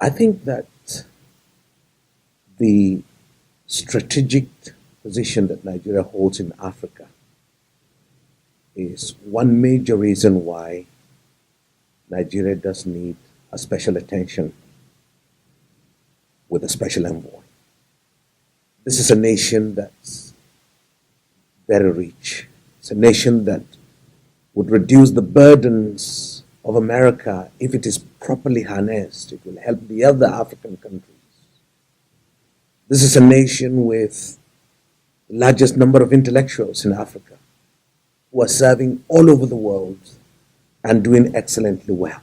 I think that the strategic position that Nigeria holds in Africa is one major reason why Nigeria does need a special attention with a special envoy. This is a nation that's very rich. It's a nation that would reduce the burdens of America if it is properly harnessed. It will help the other African countries. This is a nation with the largest number of intellectuals in Africa who are serving all over the world and doing excellently well.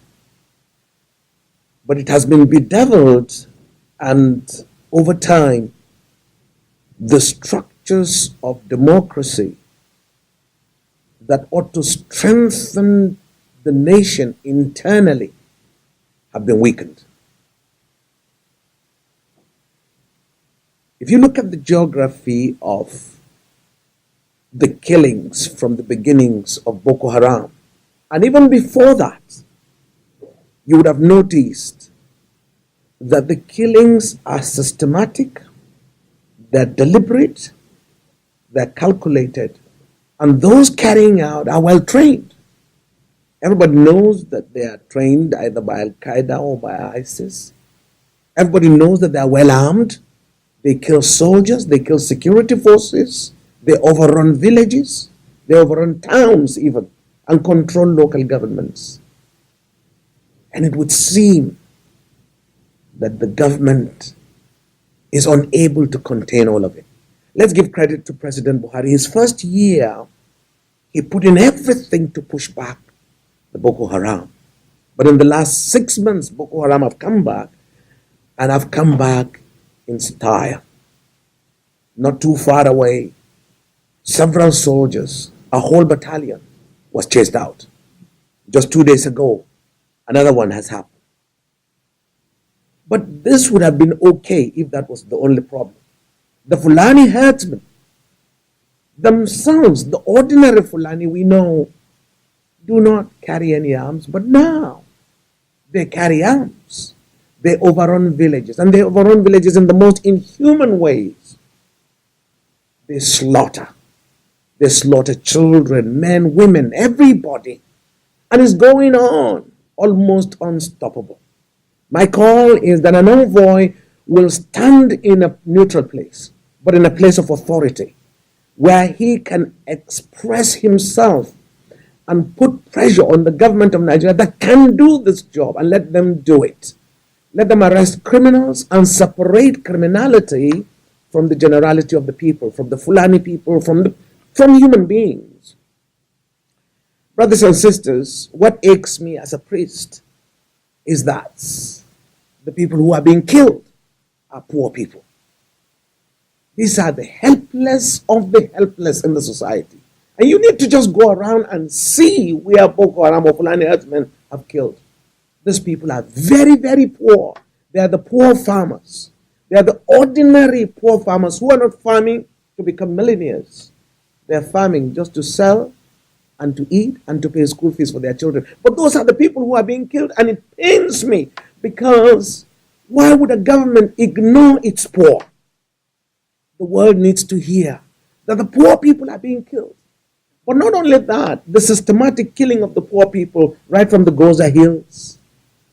But it has been bedeviled, and over time, the structures of democracy that ought to strengthen the nation internally have been weakened. If you look at the geography of the killings from the beginnings of Boko Haram, and even before that, you would have noticed that the killings are systematic, they're deliberate, they're calculated, and those carrying out are well trained. Everybody knows that they are trained either by Al-Qaeda or by ISIS. Everybody knows that they are well armed. They kill soldiers, they kill security forces, they overrun villages, they overrun towns even, and control local governments. And it would seem that the government is unable to contain all of it. Let's give credit to President Buhari. His first year, he put in everything to push back the Boko Haram. But in the last 6 months, Boko Haram have come back, and have come back in style. Not too far away, several soldiers, a whole battalion, was chased out. Just 2 days ago, another one has happened. But this would have been okay if that was the only problem. The Fulani herdsmen themselves, the ordinary Fulani we know, do not carry any arms, but now they carry arms. They overrun villages, and they overrun villages in the most inhuman ways. They slaughter. They slaughter children, men, women, everybody. And it's going on, almost unstoppable. My call is that an envoy will stand in a neutral place, but in a place of authority, where he can express himself and put pressure on the government of Nigeria that can do this job, and let them do it. Let them arrest criminals and separate criminality from the generality of the people, from the Fulani people, from human beings. Brothers and sisters, what aches me as a priest is that the people who are being killed are poor people. These are the helpless of the helpless in the society. And you need to just go around and see where Boko Haram or Fulani herdsmen have killed. These people are very, very poor. They are the poor farmers. They are the ordinary poor farmers who are not farming to become millionaires. They are farming just to sell and to eat and to pay school fees for their children. But those are the people who are being killed, and it pains me, because why would a government ignore its poor? The world needs to hear that the poor people are being killed. But not only that, the systematic killing of the poor people right from the Goza Hills,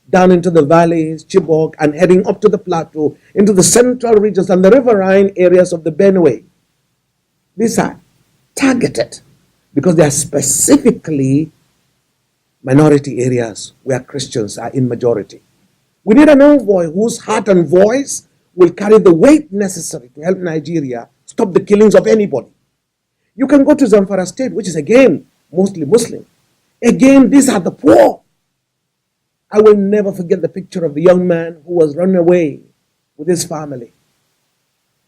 down into the valleys, Chibok, and heading up to the plateau, into the central regions and the riverine areas of the Benue. These are targeted because they are specifically minority areas where Christians are in majority. We need an envoy whose heart and voice will carry the weight necessary to help Nigeria stop the killings of anybody. You can go to Zamfara State, which is again mostly Muslim. Again, these are the poor. I will never forget the picture of the young man who was running away with his family.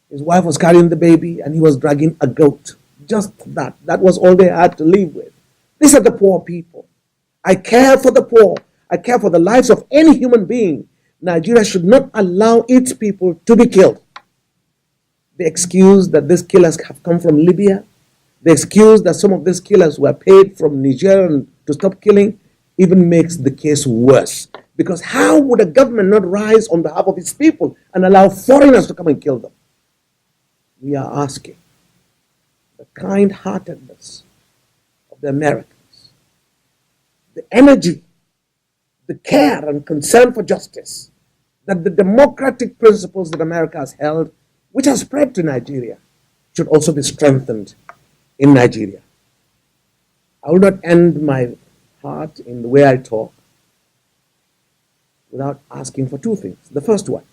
His wife was carrying the baby and he was dragging a goat. Just that. That was all they had to live with. These are the poor people. I care for the poor. I care for the lives of any human being. Nigeria should not allow its people to be killed. The excuse that these killers have come from Libya, the excuse that some of these killers were paid from Niger to stop killing, even makes the case worse. Because how would a government not rise on behalf of its people and allow foreigners to come and kill them? We are asking the kind-heartedness of the Americans, the energy, the care and concern for justice, that the democratic principles that America has held, which has spread to Nigeria, should also be strengthened in Nigeria. I will not end my heart in the way I talk without asking for two things. The first one,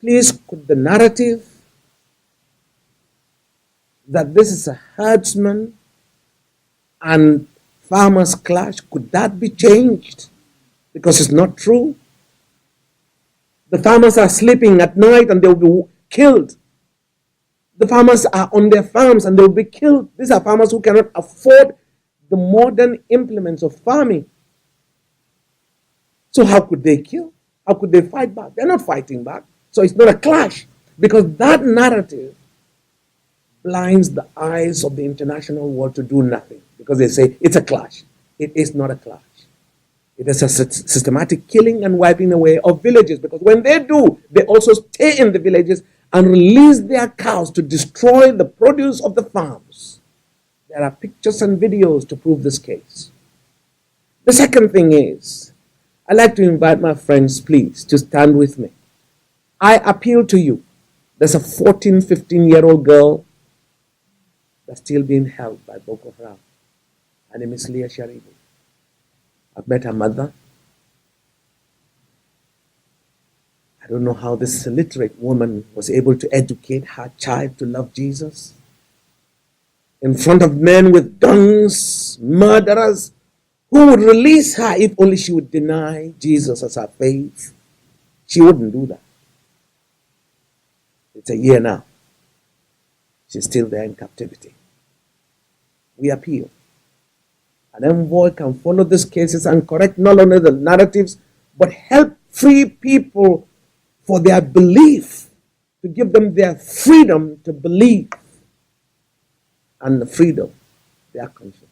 please, could the narrative that this is a herdsman and farmers clash, could that be changed? Because it's not true. The farmers are sleeping at night and they will be killed. The farmers are on their farms and they will be killed. These are farmers who cannot afford the modern implements of farming. So how could they kill? How could they fight back? They're not fighting back. So it's not a clash, because that narrative blinds the eyes of the international world to do nothing, because they say it's a clash. It is not a clash. It is a systematic killing and wiping away of villages, because when they do, they also stay in the villages and release their cows to destroy the produce of the farms. There are pictures and videos to prove this case. The second thing is, I'd like to invite my friends, please, to stand with me. I appeal to you. There's a 14, 15-year-old girl that's still being held by Boko Haram. Her name is Leah Sharibu. I've met her mother. I don't know how this illiterate woman was able to educate her child to love Jesus. In front of men with guns, murderers, who would release her if only she would deny Jesus as her faith. She wouldn't do that. It's a year now. She's still there in captivity. We appeal. An envoy can follow these cases and correct not only the narratives, but help free people for their belief, to give them their freedom to believe and the freedom, their conscience.